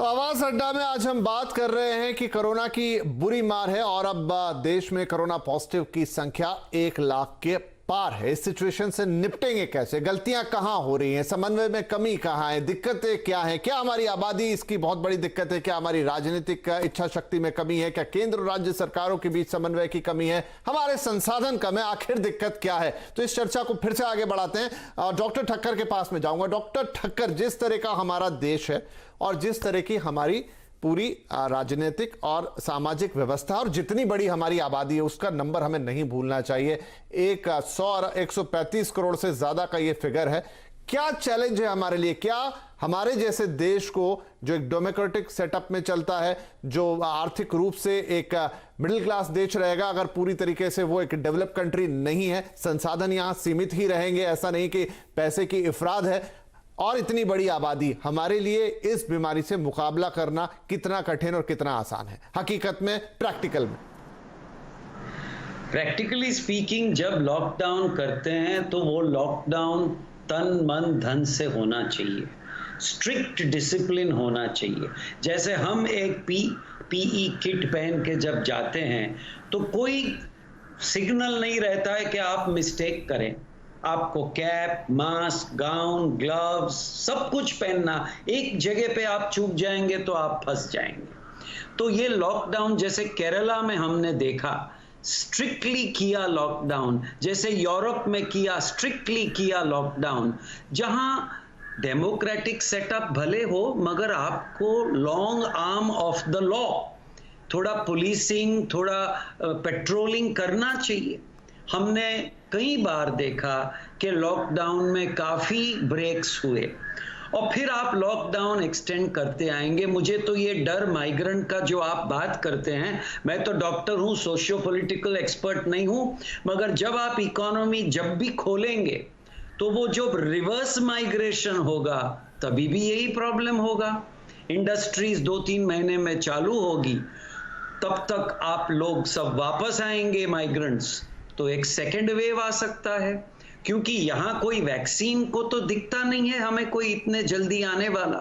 आवाज अड्डा में आज हम बात कर रहे हैं कि कोरोना की बुरी मार है और अब देश में कोरोना पॉजिटिव की संख्या 1 लाख के पार है। इस सिचुएशन से निपटेंगे कैसे? गलतियां कहां हो रही हैं? समन्वय में कमी कहां है? दिक्कतें क्या हैं? क्या हमारी आबादी इसकी बहुत बड़ी दिक्कत है? क्या हमारी राजनीतिक इच्छा शक्ति में कमी है? क्या केंद्र और राज्य सरकारों के बीच समन्वय की कमी है? हमारे संसाधन कम है? आखिर दिक्कत क्या है? तो इस चर्चा को फिर से आगे बढ़ाते हैं। डॉक्टर ठक्कर के पास में जाऊंगा। डॉक्टर ठक्कर, जिस तरह का हमारा देश है और जिस तरह की हमारी पूरी राजनीतिक और सामाजिक व्यवस्था और जितनी बड़ी हमारी आबादी है, उसका नंबर हमें नहीं भूलना चाहिए। 135 करोड़ से ज्यादा का ये फिगर है। क्या चैलेंज है हमारे लिए? क्या हमारे जैसे देश को, जो एक डेमोक्रेटिक सेटअप में चलता है, जो आर्थिक रूप से एक मिडिल क्लास देश रहेगा, अगर पूरी तरीके से वो एक डेवलप कंट्री नहीं है, संसाधन यहां सीमित ही रहेंगे, ऐसा नहीं कि पैसे की इफराद है, और इतनी बड़ी आबादी, हमारे लिए इस बीमारी से मुकाबला करना कितना कठिन और कितना आसान है हकीकत में, प्रैक्टिकल में? प्रैक्टिकली स्पीकिंग, जब लॉकडाउन करते हैं तो वो लॉकडाउन तन मन धन से होना चाहिए, स्ट्रिक्ट डिसिप्लिन होना चाहिए। जैसे हम एक पीई किट पहन के जब जाते हैं तो कोई सिग्नल नहीं रहता है कि आप मिस्टेक करें। आपको कैप, मास्क, गाउन, ग्लव्स सब कुछ पहनना। एक जगह पे आप चूक जाएंगे तो आप फंस जाएंगे। तो ये लॉकडाउन जैसे केरला में हमने देखा, स्ट्रिक्टली किया लॉकडाउन, जैसे यूरोप में किया, स्ट्रिक्टली किया लॉकडाउन। जहां डेमोक्रेटिक सेटअप भले हो, मगर आपको long arm of the law, थोड़ा पुलिसिंग, थोड़ा पेट्रोलिंग करना चाहिए। हमने कई बार देखा कि लॉकडाउन में काफ़ी ब्रेक्स हुए और फिर आप लॉकडाउन एक्सटेंड करते आएंगे। मुझे तो ये डर माइग्रेंट का जो आप बात करते हैं, मैं तो डॉक्टर हूँ, सोशियो पॉलिटिकल एक्सपर्ट नहीं हूँ, मगर जब आप इकोनॉमी जब भी खोलेंगे तो वो जो रिवर्स माइग्रेशन होगा तभी भी यही प्रॉब्लम होगा। इंडस्ट्रीज 2-3 महीने में चालू होगी, तब तक आप लोग सब वापस आएंगे माइग्रेंट्स, तो एक सेकेंड वेव आ सकता है। क्योंकि यहाँ कोई वैक्सीन को तो दिखता नहीं है हमें कोई इतने जल्दी आने वाला।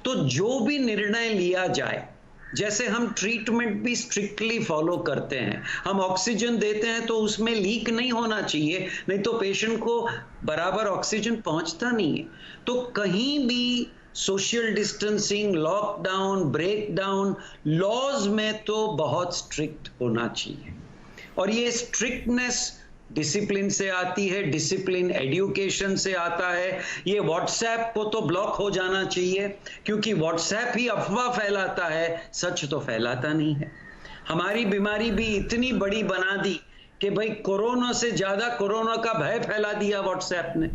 तो जो भी निर्णय लिया जाए, जैसे हम ट्रीटमेंट भी स्ट्रिक्टली फॉलो करते हैं, हम ऑक्सीजन देते हैं तो उसमें लीक नहीं होना चाहिए, नहीं तो पेशेंट को बराबर ऑक्सीजन पहुंचता नहीं है। तो कहीं भी social distancing, lockdown, breakdown, lodge में तो बहुत स्ट्रिक्ट होना चाहिए। और ये स्ट्रिक्टनेस डिसिप्लिन से आती है, डिसिप्लिन एजुकेशन से आता है। ये व्हाट्सएप को तो ब्लॉक हो जाना चाहिए, क्योंकि व्हाट्सएप ही अफवाह फैलाता है, सच तो फैलाता नहीं है। हमारी बीमारी भी इतनी बड़ी बना दी कि भाई कोरोना से ज्यादा कोरोना का भय फैला दिया व्हाट्सएप ने।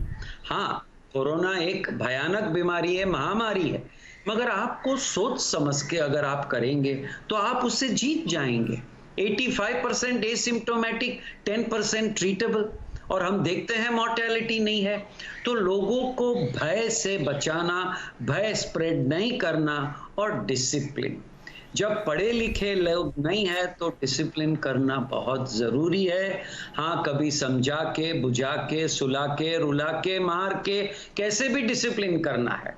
हाँ, कोरोना एक भयानक बीमारी है, महामारी है, मगर आपको सोच समझ के अगर आप करेंगे तो आप उससे जीत जाएंगे। 85% एसिम्प्टोमेटिक, 10% ट्रीटेबल, और हम देखते हैं मॉर्टेलिटी नहीं है। तो लोगों को भय से बचाना, भय स्प्रेड नहीं करना, और डिसिप्लिन। जब पढ़े लिखे लोग नहीं है तो डिसिप्लिन करना बहुत ज़रूरी है। हाँ, कभी समझा के, बुझा के, सुला के, रुला के, मार के, कैसे भी डिसिप्लिन करना है।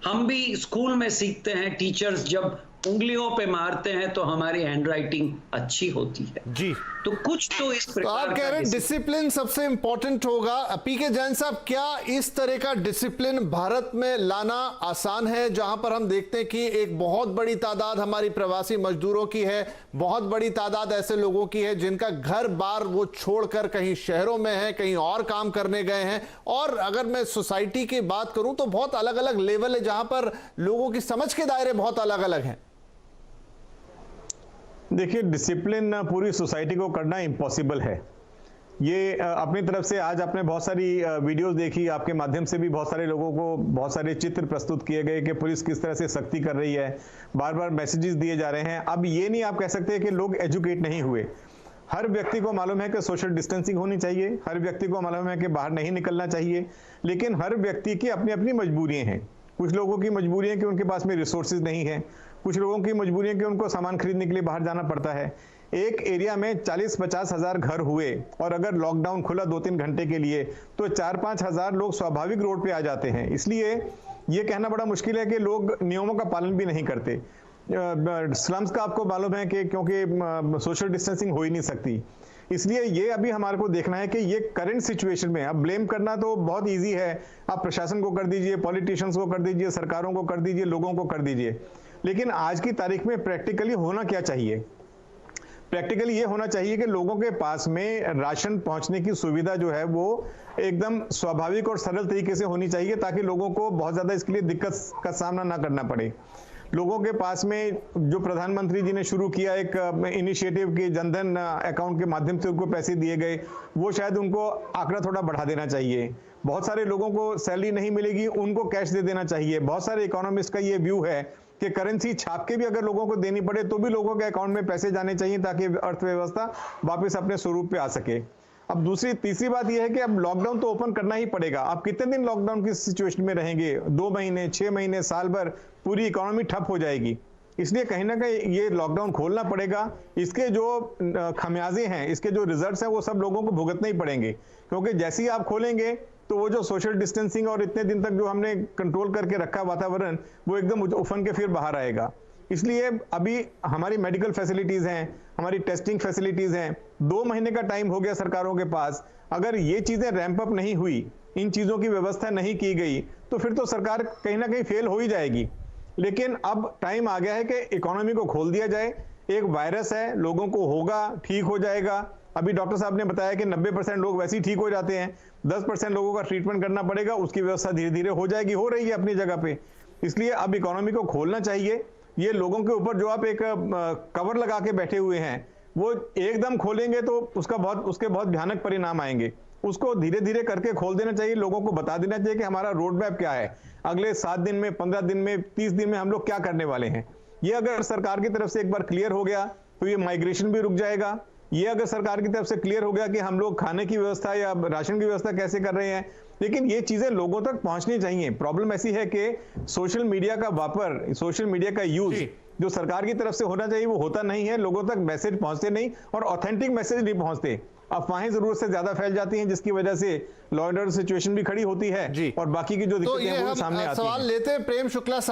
हम भी स्कूल में सीखते हैं, टीचर्स जब उंगलियों पे मारते हैं तो हमारी हैंडराइटिंग अच्छी होती है जी। तो कुछ तो इस प्रकार, तो आप कह रहे हैं डिसिप्लिन सबसे इंपॉर्टेंट होगा। पीके जैन साहब, क्या इस तरह का डिसिप्लिन भारत में लाना आसान है, जहां पर हम देखते हैं कि एक बहुत बड़ी तादाद हमारी प्रवासी मजदूरों की है, बहुत बड़ी तादाद ऐसे लोगों की है जिनका घर बार वो छोड़कर कहीं शहरों में है, कहीं और काम करने गए हैं, और अगर मैं सोसाइटी की बात करूं तो बहुत अलग अलग लेवल है जहां पर लोगों की समझ के दायरे बहुत अलग अलग हैं। देखिए, डिसिप्लिन पूरी सोसाइटी को करना इम्पॉसिबल है। ये अपनी तरफ से आज आपने बहुत सारी वीडियोस देखी, आपके माध्यम से भी बहुत सारे लोगों को बहुत सारे चित्र प्रस्तुत किए गए कि पुलिस किस तरह से सख्ती कर रही है, बार बार मैसेजेस दिए जा रहे हैं। अब ये नहीं आप कह सकते कि लोग एजुकेट नहीं हुए। हर व्यक्ति को मालूम है कि सोशल डिस्टेंसिंग होनी चाहिए, हर व्यक्ति को मालूम है कि बाहर नहीं निकलना चाहिए, लेकिन हर व्यक्ति की अपनी अपनी मजबूरियाँ हैं। कुछ लोगों की मजबूरी है कि उनके पास में रिसोर्सेज नहीं है, कुछ लोगों की मजबूरी है कि उनको सामान खरीदने के लिए बाहर जाना पड़ता है। एक एरिया में 40-50 हजार घर हुए और अगर लॉकडाउन खुला 2-3 घंटे के लिए तो 4-5 हजार लोग स्वाभाविक रोड पे आ जाते हैं। इसलिए ये कहना बड़ा मुश्किल है कि लोग नियमों का पालन भी नहीं करते। स्लम्स का आपको मालूम है कि क्योंकि सोशल डिस्टेंसिंग हो ही नहीं सकती, इसलिए ये अभी हमारे को देखना है कि ये करंट सिचुएशन में, अब ब्लेम करना तो बहुत इजी है, आप प्रशासन को कर दीजिए, पॉलिटिशियंस को कर दीजिए, सरकारों को कर दीजिए, लोगों को कर दीजिए, लेकिन आज की तारीख में प्रैक्टिकली होना क्या चाहिए? प्रैक्टिकली ये होना चाहिए कि लोगों के पास में राशन पहुंचने की सुविधा जो है वो एकदम स्वाभाविक और सरल तरीके से होनी चाहिए, ताकि लोगों को बहुत ज्यादा इसके लिए दिक्कत का सामना ना करना पड़े। लोगों के पास में जो प्रधानमंत्री जी ने शुरू किया एक इनिशिएटिव की जनधन अकाउंट के माध्यम से उनको पैसे दिए गए, वो शायद उनको आंकड़ा थोड़ा बढ़ा देना चाहिए। बहुत सारे लोगों को सैलरी नहीं मिलेगी, उनको कैश दे देना चाहिए। बहुत सारे इकोनॉमिस्ट का ये व्यू है कि करेंसी छाप के भी अगर लोगों को देनी पड़े तो भी लोगों के अकाउंट में पैसे जाने चाहिए, ताकि अर्थव्यवस्था वापस अपने स्वरूप पे आ सके। अब तीसरी बात यह है कि अब लॉकडाउन तो ओपन करना ही पड़ेगा। आप कितने दिन लॉकडाउन की सिचुएशन में रहेंगे? 2 महीने, 6 महीने, साल भर पूरी इकोनॉमी ठप हो जाएगी। इसलिए कहीं ना कहीं ये लॉकडाउन खोलना पड़ेगा। इसके जो खमियाजे हैं, इसके जो रिजल्ट्स हैं, वो सब लोगों को भुगतने ही पड़ेंगे, क्योंकि जैसे ही आप खोलेंगे तो वो जो सोशल डिस्टेंसिंग और इतने दिन तक जो हमने कंट्रोल करके रखा वातावरण, वो एकदम उफन के फिर बाहर आएगा। इसलिए अभी हमारी मेडिकल फैसिलिटीज हैं, हमारी टेस्टिंग फैसिलिटीज हैं, 2 महीने का टाइम हो गया सरकारों के पास। अगर ये चीजें रैंप अप नहीं हुई, इन चीजों की व्यवस्था नहीं की गई, तो फिर तो सरकार कहीं ना कहीं फेल हो ही जाएगी। लेकिन अब टाइम आ गया है कि इकोनॉमी को खोल दिया जाए। एक वायरस है, लोगों को होगा, ठीक हो जाएगा। अभी डॉक्टर साहब ने बताया कि 90% लोग वैसे ही ठीक हो जाते हैं, 10% लोगों का ट्रीटमेंट करना पड़ेगा, उसकी व्यवस्था धीरे धीरे हो जाएगी, हो रही है अपनी जगह पे। इसलिए अब इकोनॉमी को खोलना चाहिए। ये लोगों के ऊपर जो आप एक कवर लगा के बैठे हुए हैं, वो एकदम खोलेंगे तो उसके बहुत भयानक परिणाम आएंगे। उसको धीरे धीरे करके खोल देना चाहिए। लोगों को बता देना चाहिए कि हमारा रोड मैप क्या है, अगले 7 दिन में, 15 दिन में, 30 दिन में हम लोग क्या करने वाले हैं। ये अगर सरकार की तरफ से एक बार क्लियर हो गया तो ये माइग्रेशन भी रुक जाएगा। ये अगर सरकार की तरफ से क्लियर हो गया कि हम लोग खाने की व्यवस्था या राशन की व्यवस्था कैसे कर रहे हैं, लेकिन ये चीजें लोगों तक पहुंचनी चाहिए। प्रॉब्लम ऐसी है कि सोशल मीडिया का वापर, सोशल मीडिया का यूज जो सरकार की तरफ से होना चाहिए वो होता नहीं है, लोगों तक मैसेज पहुंचते नहीं और ऑथेंटिक मैसेज नहीं पहुंचते। अफवाहें जरूरत से ज्यादा फैल जाती हैं, जिसकी वजह से लॉ एंड ऑर्डर सिचुएशन भी खड़ी होती है और बाकी की जो दिक्कतें हैं वो सामने आती हैं। सवाल लेते हैं प्रेम शुक्ला साहब।